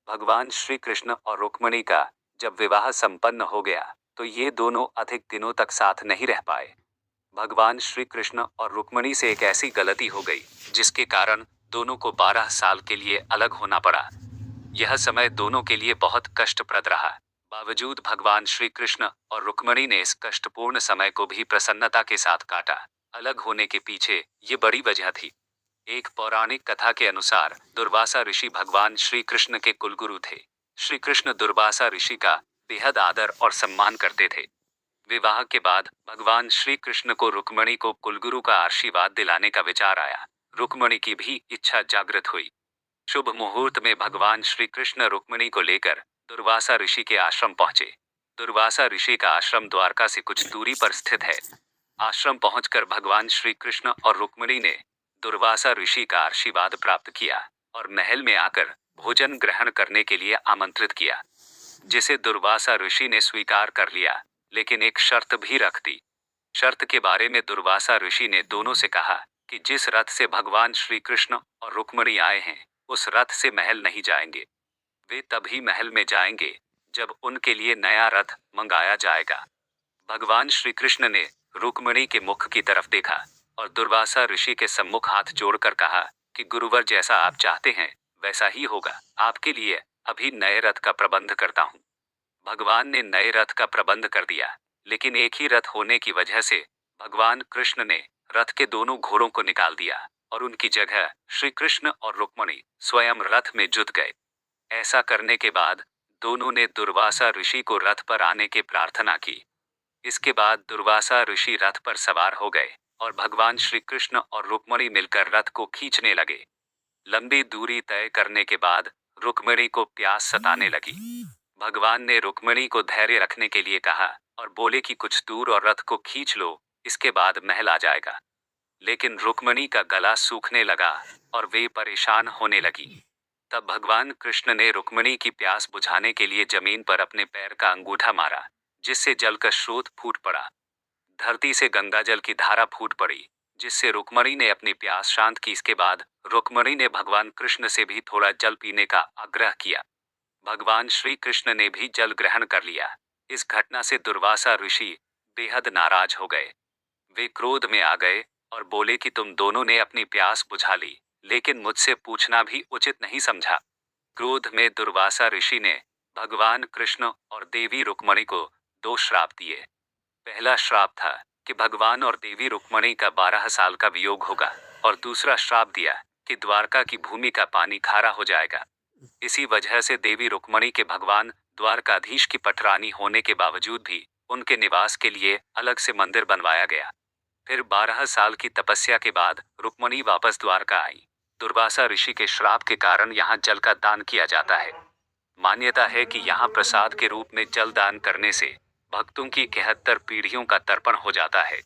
भगवान श्री कृष्ण और रुक्मिणी का जब विवाह संपन्न हो गया तो ये दोनों अधिक दिनों तक साथ नहीं रह पाए। भगवान श्री कृष्ण और रुक्मिणी से एक ऐसी गलती हो गई जिसके कारण दोनों को 12 साल के लिए अलग होना पड़ा। यह समय दोनों के लिए बहुत कष्टप्रद रहा। बावजूद भगवान श्री कृष्ण और रुक्मिणी ने इस कष्टपूर्ण समय को भी प्रसन्नता के साथ काटा। अलग होने के पीछे ये बड़ी वजह थी। एक पौराणिक कथा के अनुसार दुर्वासा ऋषि भगवान श्री कृष्ण के कुलगुरु थे। श्री कृष्ण दुर्वासा ऋषि का बेहद आदर और सम्मान करते थे। विवाह के बाद भगवान श्री कृष्ण को रुक्मिणी को कुलगुरु का आशीर्वाद दिलाने का विचार आया। रुक्मिणी की भी इच्छा जागृत हुई। शुभ मुहूर्त में भगवान श्री कृष्ण रुक्मिणी को लेकर दुर्वासा ऋषि के आश्रम पहुंचे। दुर्वासा ऋषि का आश्रम द्वारका से कुछ दूरी पर स्थित है। आश्रम पहुंचकर भगवान श्री कृष्ण और रुक्मिणी ने दुर्वासा ऋषि का आशीर्वाद प्राप्त किया और महल में आकर भोजन ग्रहण करने के लिए आमंत्रित किया, जिसे दुर्वासा ऋषि ने स्वीकार कर लिया, लेकिन एक शर्त भी रख दी। शर्त के बारे में दुर्वासा ऋषि ने दोनों से कहा कि जिस रथ से भगवान श्री कृष्ण और रुक्मिणी आए हैं उस रथ से महल नहीं जाएंगे। वे तभी महल में जाएंगे जब उनके लिए नया रथ मंगाया जाएगा। भगवान श्री कृष्ण ने रुक्मिणी के मुख की तरफ देखा और दुर्वासा ऋषि के सम्मुख हाथ जोड़कर कहा कि गुरुवर, जैसा आप चाहते हैं वैसा ही होगा। आपके लिए अभी नए रथ का प्रबंध करता हूँ। भगवान ने नए रथ का प्रबंध कर दिया, लेकिन एक ही रथ होने की वजह से भगवान कृष्ण ने रथ के दोनों घोड़ों को निकाल दिया और उनकी जगह श्री कृष्ण और रुक्मिणी स्वयं रथ में जुट गए। ऐसा करने के बाद दोनों ने दुर्वासा ऋषि को रथ पर आने की प्रार्थना की। इसके बाद दुर्वासा ऋषि रथ पर सवार हो गए और भगवान श्री कृष्ण और रुक्मिणी मिलकर रथ को खींचने लगे। लंबी दूरी तय करने के बाद रुक्मिणी को प्यास सताने लगी। भगवान ने रुक्मिणी को धैर्य रखने के लिए कहा और बोले कि कुछ दूर और रथ को खींच लो, इसके बाद महल आ जाएगा। लेकिन रुक्मिणी का गला सूखने लगा और वे परेशान होने लगी। तब भगवान कृष्ण ने रुक्मिणी की प्यास बुझाने के लिए जमीन पर अपने पैर का अंगूठा मारा, जिससे जल का स्रोत फूट पड़ा। धरती से गंगा जल की धारा फूट पड़ी, जिससे रुक्मिणी ने अपनी प्यास शांत की। इसके बाद रुक्मिणी ने भगवान कृष्ण से भी थोड़ा जल पीने का आग्रह किया। भगवान श्री कृष्ण ने भी जल ग्रहण कर लिया। इस घटना से दुर्वासा ऋषि बेहद नाराज हो गए। वे क्रोध में आ गए और बोले कि तुम दोनों ने अपनी प्यास बुझा ली, लेकिन मुझसे पूछना भी उचित नहीं समझा। क्रोध में दुर्वासा ऋषि ने भगवान कृष्ण और देवी रुक्मिणी को 2 श्राप दिए। पहला श्राप था कि भगवान और देवी रुक्मिणी का 12 साल का वियोग होगा और दूसरा श्राप दिया कि द्वारका की भूमि का पानी खारा हो जाएगा। इसी वजह से देवी रुक्मिणी के भगवान द्वारकाधीश की पटरानी होने के बावजूद भी उनके निवास के लिए अलग से मंदिर बनवाया गया। फिर 12 साल की तपस्या के बाद रुक्मिणी वापस द्वारका आई। दुर्वासा ऋषि के श्राप के कारण यहाँ जल का दान किया जाता है। मान्यता है कि यहाँ प्रसाद के रूप में जल दान करने से भक्तों की 71 पीढ़ियों का तर्पण हो जाता है।